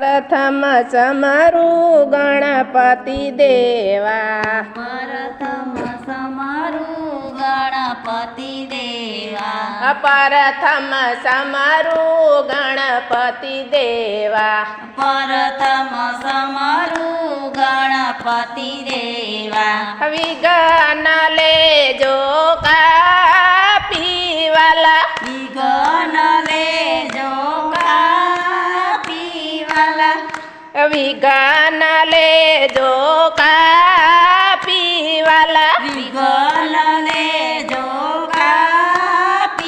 પ્રથમ સમારું ગણપતિ દેવા પ્રથમ સમારું ગણપતિ દેવા પ્રથમ સમારું ગણપતિ દેવા પ્રથમ સમારું ગણપતિ દેવા વિઘ્ન લેજો કાપીવાલા વિઘ્ન લેજો કાપીવાલા વિઘ્ન લેજો કાપીવાલા વિઘ્ન લેજો કાપીવાલા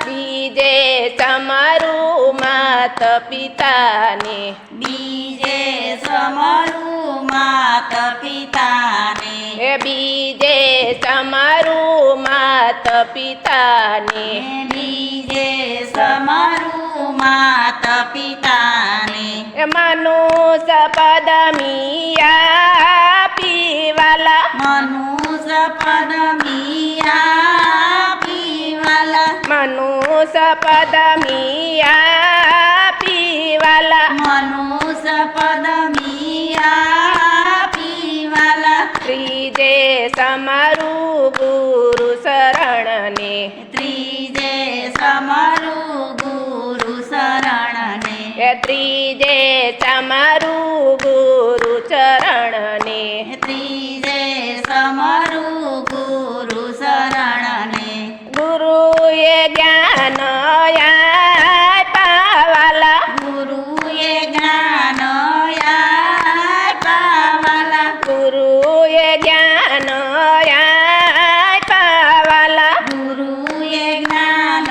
બીજે સમારું માત પિતાને બીજે સમારું માત પિતાને બીજે સમારું માત પિતાને બીજે સમારું માત પિતાને મનુષ્ય પદ મિયા પીવાલા મનુષ્ય પદ મિયા પીવાલા મનુષ્ય પદ મિયા પીવાલા મનુષ્ય પદ મિયા પીવાલા ત્રીજે સમારું ગુરુ શરણને ત્રીજે સમારું ગુરુ શરણને ત્રીજે સમારું ગુરુ ચરણને ત્રીજે સમારું ગુરુ શરણને ગુરુએ જ્ઞાન આપ્યાવાલા ગુરુએ જ્ઞાન આપ્યાવાલા ગુરુએ જ્ઞાન આપ્યાવાલા ગુરુએ જ્ઞાન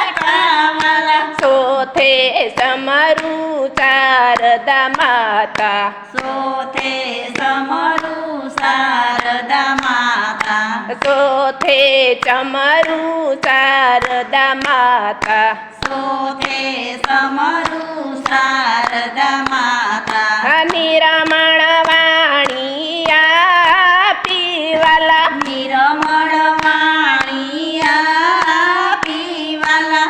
આપ્યાવાલા સોથે સમરું શારદા માતા સોથે સમરું શારદા માતા સોથે ચમરું શારદા માતા સોથે સમરું શારદા માતા નિરમણ વાણી આપીવાલા નિરમળ વાણી આપીવાલા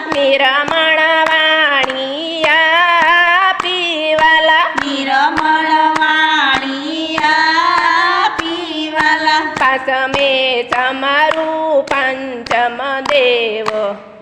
નિરમણ વાણી આપીવાલા નિરમળ વાણી આપીવાલા પાંચમે સમારું પંચમ દેવ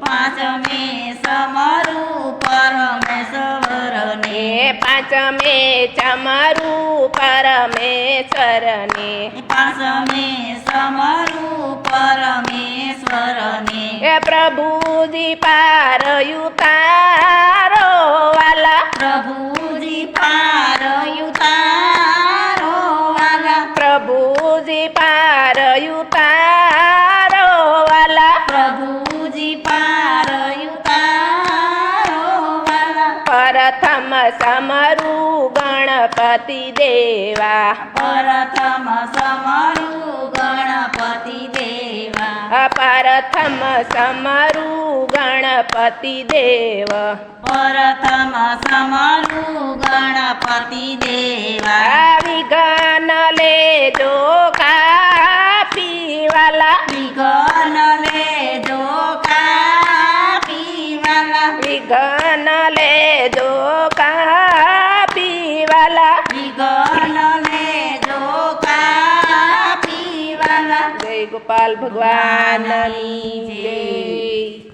પાંચમે સમરું પરમેશ્વરને પાંચમે ચમરું પરમેશ્વરને પાંચમે સમરું પરમેશ્વરને પ્રભુજી પાર યુતારો વાલા પ્રભુજી પાર યુતારો વાલા પ્રભુજી પાર યુતારો વાલા પ્રભુજી પાર યુતારો વાલા પ્રથમ સમરું ગણપતિ દેવા પ્રથમ સમરું ગણપતિ દેવા પ્રથમ સમરું ગણપતિ દેવ પ્રથમ સમરું ગણપતિ દેવા વિઘ્ન લેજો કાપીવાલા વિઘ્ન લેજો કાપીવાલા વિઘ્ન લેજો કાપીવાલા વિઘ્ન લેજો કાપીવાલા જય ગોપાલ ભગવાનની જય.